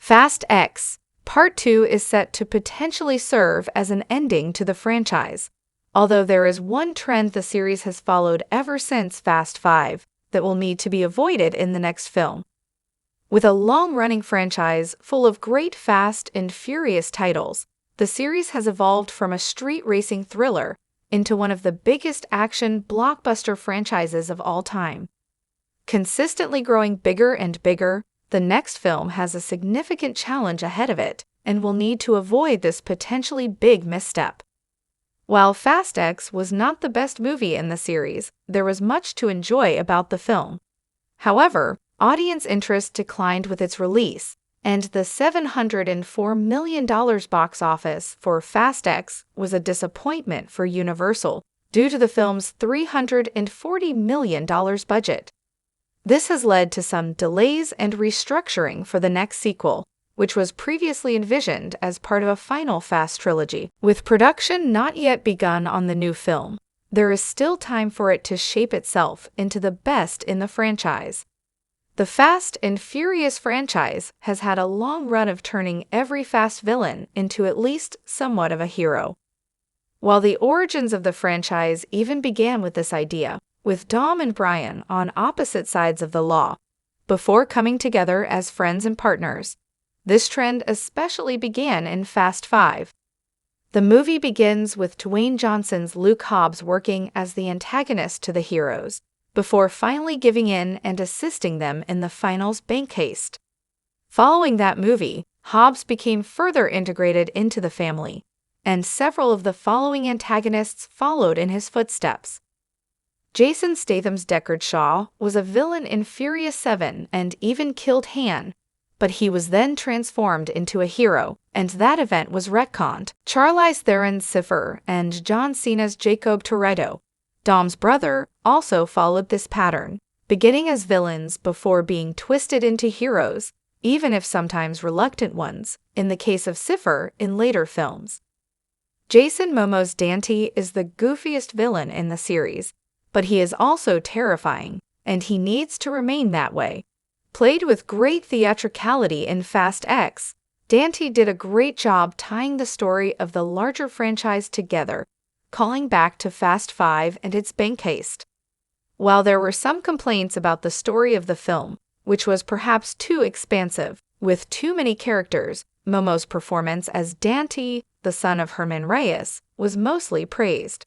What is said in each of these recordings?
Fast X Part 2 is set to potentially serve as an ending to the franchise, although there is one trend the series has followed ever since Fast 5 that will need to be avoided in the next film. With a long-running franchise full of great Fast and Furious titles, the series has evolved from a street racing thriller into one of the biggest action blockbuster franchises of all time. Consistently growing bigger and bigger, the next film has a significant challenge ahead of it and will need to avoid this potentially big misstep. While Fast X was not the best movie in the series, there was much to enjoy about the film. However, audience interest declined with its release, and the $704 million box office for Fast X was a disappointment for Universal due to the film's $340 million budget. This has led to some delays and restructuring for the next sequel, which was previously envisioned as part of a final Fast trilogy. With production not yet begun on the new film, there is still time for it to shape itself into the best in the franchise. The Fast and Furious franchise has had a long run of turning every Fast villain into at least somewhat of a hero. While the origins of the franchise even began with this idea, with Dom and Brian on opposite sides of the law, before coming together as friends and partners. This trend especially began in Fast 5. The movie begins with Dwayne Johnson's Luke Hobbs working as the antagonist to the heroes, before finally giving in and assisting them in the final's bank heist. Following that movie, Hobbs became further integrated into the family, and several of the following antagonists followed in his footsteps. Jason Statham's Deckard Shaw was a villain in Furious 7 and even killed Han, but he was then transformed into a hero, and that event was retconned. Charlize Theron's Cypher and John Cena's Jacob Toretto, Dom's brother, also followed this pattern, beginning as villains before being twisted into heroes, even if sometimes reluctant ones, in the case of Cypher in later films. Jason Momoa's Dante is the goofiest villain in the series, but he is also terrifying, and he needs to remain that way. Played with great theatricality in Fast X, Dante did a great job tying the story of the larger franchise together, calling back to Fast 5 and its bank heist. While there were some complaints about the story of the film, which was perhaps too expansive, with too many characters, Momoa's performance as Dante, the son of Herman Reyes, was mostly praised.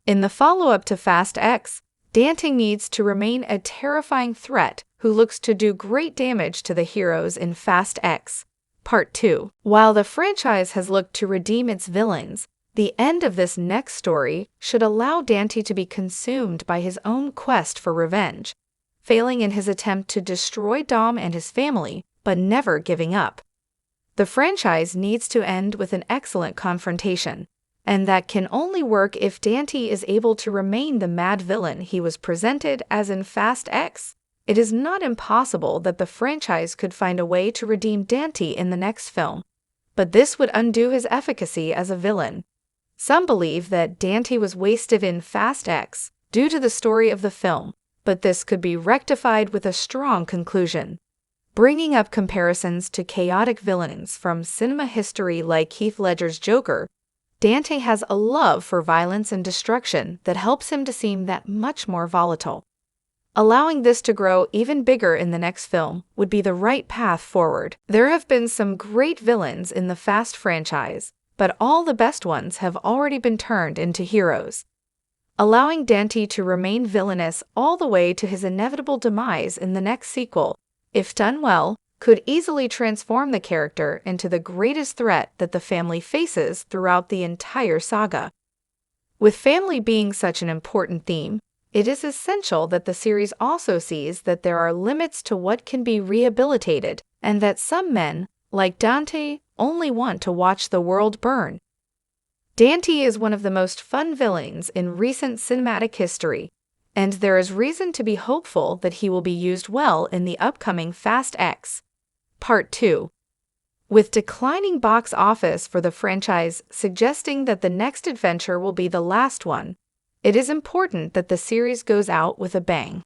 In the follow-up to Fast X, Dante needs to remain a terrifying threat who looks to do great damage to the heroes in Fast X, Part 2. While the franchise has looked to redeem its villains, the end of this next story should allow Dante to be consumed by his own quest for revenge, failing in his attempt to destroy Dom and his family, but never giving up. The franchise needs to end with an excellent confrontation, and that can only work if Dante is able to remain the mad villain he was presented as in Fast X. It is not impossible that the franchise could find a way to redeem Dante in the next film, but this would undo his efficacy as a villain. Some believe that Dante was wasted in Fast X due to the story of the film, but this could be rectified with a strong conclusion. Bringing up comparisons to chaotic villains from cinema history like Heath Ledger's Joker, Dante has a love for violence and destruction that helps him to seem that much more volatile. Allowing this to grow even bigger in the next film would be the right path forward. There have been some great villains in the Fast franchise, but all the best ones have already been turned into heroes. Allowing Dante to remain villainous all the way to his inevitable demise in the next sequel, if done well, could easily transform the character into the greatest threat that the family faces throughout the entire saga. With family being such an important theme, it is essential that the series also sees that there are limits to what can be rehabilitated, and that some men, like Dante, only want to watch the world burn. Dante is one of the most fun villains in recent cinematic history, and there is reason to be hopeful that he will be used well in the upcoming Fast X, Part 2. With declining box office for the franchise suggesting that the next adventure will be the last one, it is important that the series goes out with a bang.